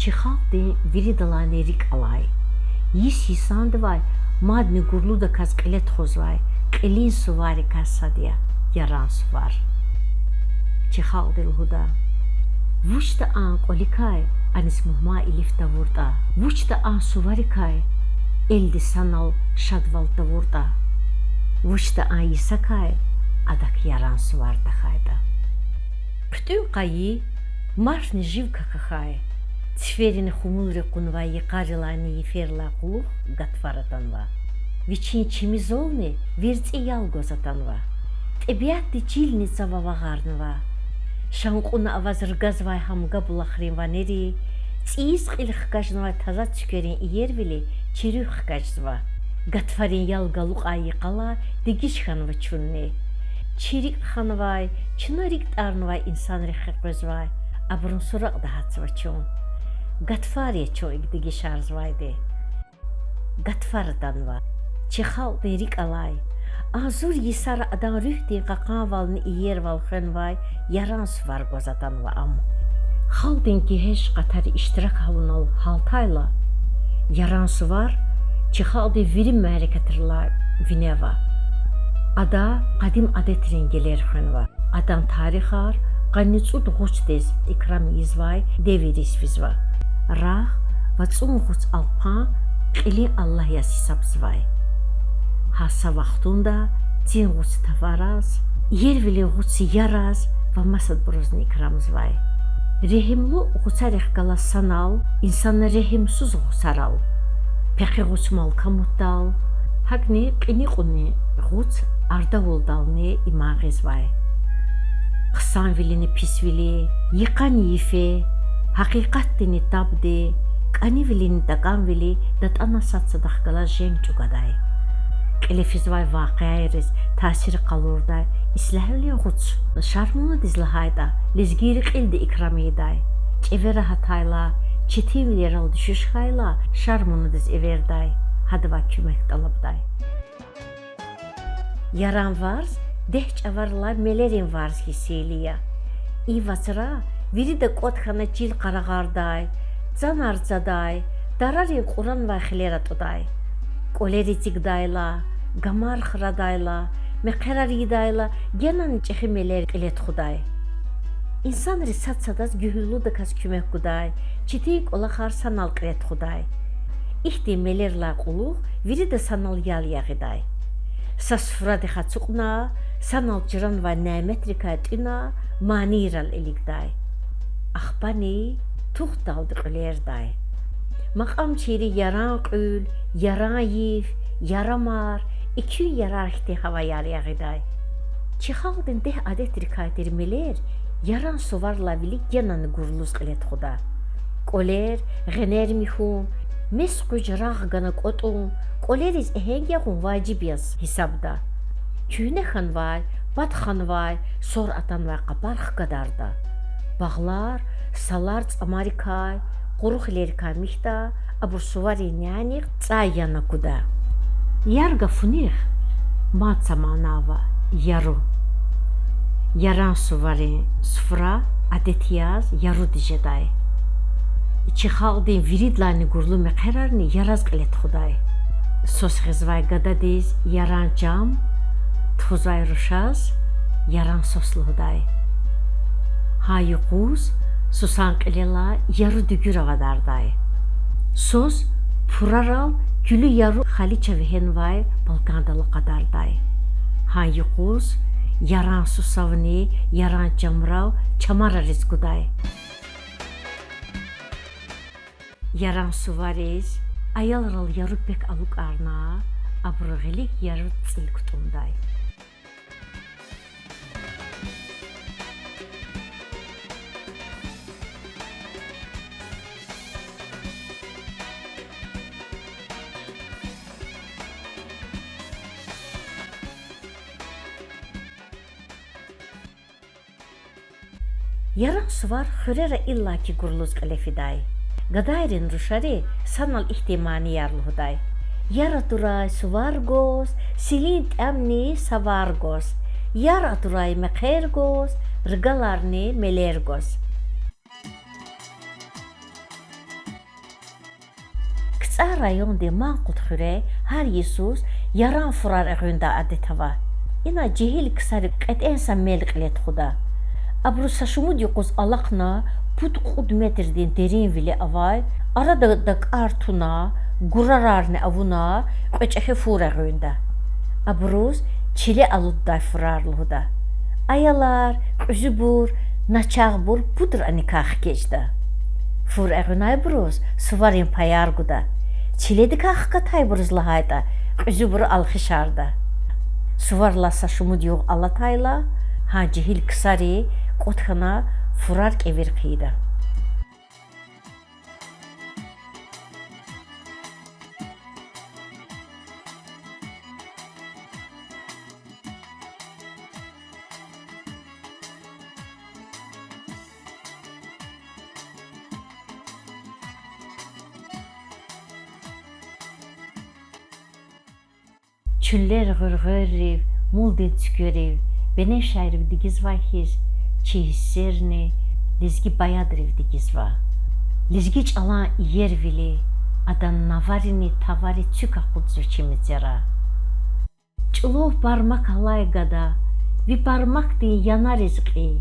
Чихалди виридалани рик алай. Ис хисандвай мадни гурлуда каз қилет хозвай. Қилин сувари касадия яран сувар. Чихалди лхуда. Вучта ан қоликай анис мухма илифта вурда. Вучта ан суварикай элди санал шадвалта вурда. Вучта ан исакай адак яран суварда хайда. Птун қайи маршни живка кахай. Цферин хумулри кунва якарилани еферла кулух гатфаратанва. Вичин чимизолни верци ялгозатанва. Тебиатти чильница вавагарнва. Шанкуна авазргазвай хамгабулахрин ванери. Цис қилхкажнва таза цукерин иервили чирюхкажзва. Гатфарин ялгалуқ айқала дегишханва чунни. Чирик ханвай, чунарик тарнвай инсан рехқазвай. Абрун сурaq дахацва чун. Гатфария чоик диги шарзвайде. Гатфарданва. Чихал дерик алай. Азур есара адан рюхти қақавални иервал хэнвай яран свар гозатанва ам. Халдинки хеш қатари иштирак хавунал халтайла. Яран свар чихалди вирим мәрекатырла винева. Ада қадим адетрengелер хэнва. Адан тарихар қаницуд ғучдез икрам извай девирис визва. Рах вацум ғуц алпан қили Аллах ясисабзвай. Хаса вақтунда тин ғуц тавараз, ервили ғуц яраз ва масад брозни икрамзвай. Рехимлу ғуцарих гала санал, инсана рехимсуз ғуцарал. Пеқи ғуц малкамутдал, хагни қини қуни ғуц ардавулдални имағизвай. Қсан вилини писвили, иқани ифе, Haqiqatini tabdi, qani vilini daqan vili datana satsa daxqala jeng çuqaday. Qilifizvay vaqiayriz tasiri qalurday, islahvili ғuç, şarmunu dizlahayda, lizgiri qildi ikramiday. Çevera hatayla, çetivler al düşüşhayla, şarmunu diz everday, hadva kümek dalabday. Yaran varz, dehç avarla melerin varz hiseliya. İvazra, Viri de qotxana cil qarağarday, zanarzaday, darari quran va xileratuday. Qoleri tigdayla, gamar xradayla, meqeraridayla, genan çeximeler qilet xuday. İnsan risat sadaz gühüllu da kas kümek xuday, çitik ola xar sanal qilet xuday. İhtimelerla quluq, viri de sanal yal yagiday. Sasfra de xatsuqna, sanal ciran va nəmetrikatina, maniral eligday. Axbani tuxdaldı qılerday. Maqam çeri yaran qül, yaran yif, yaramar, iki yarar ihti hava yaryagiday. Çixaldın deh adet rikatermeler, yaran suvarla vili genanı gurluz qilet xuda. Qoler, ghener mihum, mesqu jaraq gana qotun, qoleriz ehengyagun vacibiyaz hisabda. Küne xanvay, bat xanvay, sor atanvay qabarx qadarda. Bağlar, salar Amerikay, quruq lerka mihda, abur suvari nyanik tsayana kuda. Yarga funih, matsa manava, yaru. Yaran suvari sfra, adetiyaz, yaru dijeday. Чихалдин виридлани гурлу меқерарни яраз қилет худай. Сос хизвай гададиз яран жам, тхузвай рушаз, яран сослу худай. Hayi quz, susan qilela yarı dügür avadarday. Söz puraral gülü yarı Xaliça vihenvay Balkandalı qadarday. Hayi quz, yaran susavni, yaran camrav çamara rizguday. Yaran suvariz, ayalral yarı pek aluk arna, abrığilik yarı tsil kutunday. Yaran suvar xürera illaki gurluz qalefiday. Gadayrin rushari sanal ihtimani yarluhuday. Yaraturay suvargos, silint amni savargos. Yaraturay meqergos, rgalarni melergos. rayon de manqut xure har Yesus yaran furar əğündə adetava. İna cehil kısarı qətənsə melqlet xuda. Abrusa şumud yoquz alaqna put qud metrden derin vili avay arada da artuna gurararne avuna qıçəxi fura əğündə. Abrus çile aludda furarlıda. Ayalar üzübur naçağbur pudur anikah geçdi. Fur əğünay brus suvarin payarguda. Çiledi kahqatay bruzla hayda üzübur alxışarda. Suvarlasa şumud yoq alatayla ha cihil kısari qotxana furar evir qıydı. Çüller gırgırriv, mulden tüküriv, bene şairiv digiz vahir, çihisserni, lizgi bayadriv digiz va. Lizgiç alan yer vili, adan navarini tavari tüka kudzu çimizera. Çulov parmak alay gada, vi parmak din yana rizqi,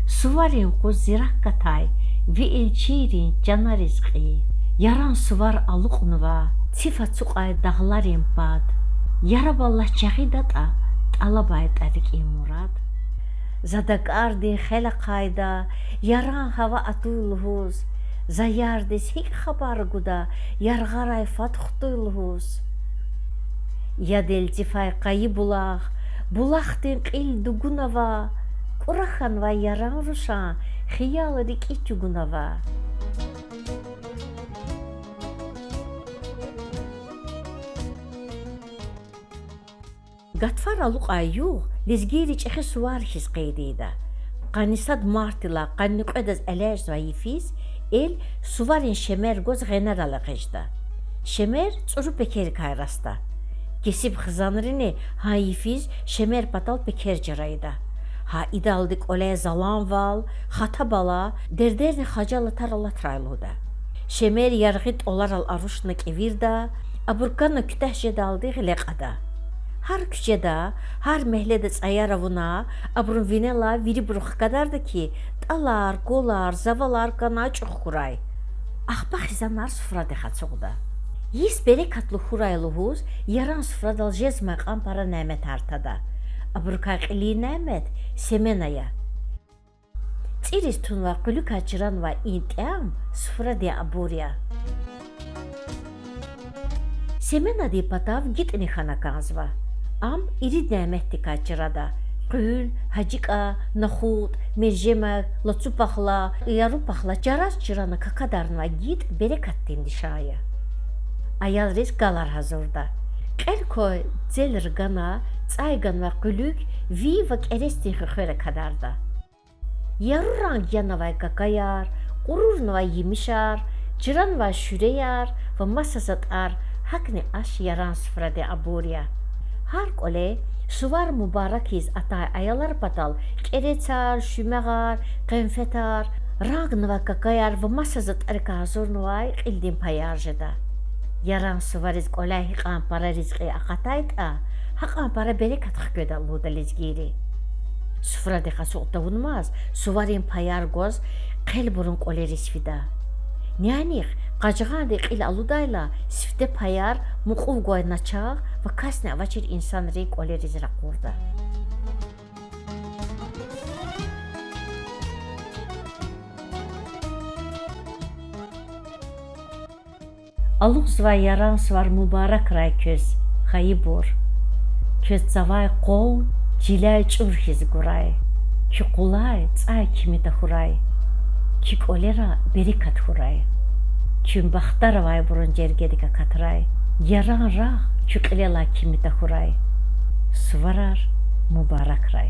suvarin kuz zirak katay, vi elçirin cana rizqi. Yaran suvar aluqnuva, tifa çuqay dağlarin bad. Yaraballah çağidata talabay tarik imurad. Zadakardin xela qayda yaran hava atulhuz. Zayardes hik xabar guda yargaray fatxtulhuz. Yadel tifay qayı bulaq, bulaqdin qil dugunava. Quraxan va yaran rushan xiyaladik içugunava. Gatfar aluq ayu lizgiri çexi suvar his qeydida. Qanisad martila qanniqedaz elaj zayıfiz el suvarin şemer goz generala qejda. Şemer tsuru pekeri kayrasta. Kesib xızanrini hayifiz şemer patal peker cerayda. Ha idaldik olaya zalan val, xata bala, derderni xacala tarala trayluda. Şemer yargit olaral aruşnak evirda, aburkanna kütəhcə daldı ğileqada. Har küçede, har mehlede ayaravuna, abrun vinela viri bruq kadardı ki, talar, qolar, zavalar kana çox kuray. Axbaq izanlar sufra dexa çoğda. Yis bere katlı huraylıhuz, yaran sufra dal jezmaq ampara nəmət artada. Abruka qili nəmət semenaya. Tsiris tunva qülü kaçıran va intiyam sufra de aburya. Semena de patav gitni xana kanzva. Am iri nəmətdi kaçırada. Qül, hacika, naxud, mercimek, latsupaxla, yarupaxla caraz çırana kakadarına git berekattin dişaya. Ayal riz galar hazırda. Qelko zelir gana, tsaygan va qülük vi va kerestin xıxıra kadarda. Yaruran yanavay kakayar, qururna va yemişar, çıran va şüreyar va masazatar hakni aş yaran sıfrade aburya. Har kole suvar mübarakiz atay ayalar patal keretar, şümegar, qenfetar, ragna kakayar ve masazat arka hazırnuvay qildin payarjada. Yaran suvariz kolay hiqan para rizqi aqatayta, haqan para berekat xköda luda lizgiri. Sufra deqa soqtavunmaz, suvarin payar goz qelburun kole risvida. Nyanih qajğan de qil aludayla sifte payar muqov goy naçaq ve kasne avaçir insan rey kole rizra qurda. Aluq zva yaran svar mübarek ray köz, xayibur. Köz zavay qol, cilay çurhiz guray. Ki qulay, tsay kimi da huray. Ki kolera berikat huray. Küm baxtar vay burun cergedika katray. Yaran rağ, ki qilela kimi da huray. Svarar mübarek ray.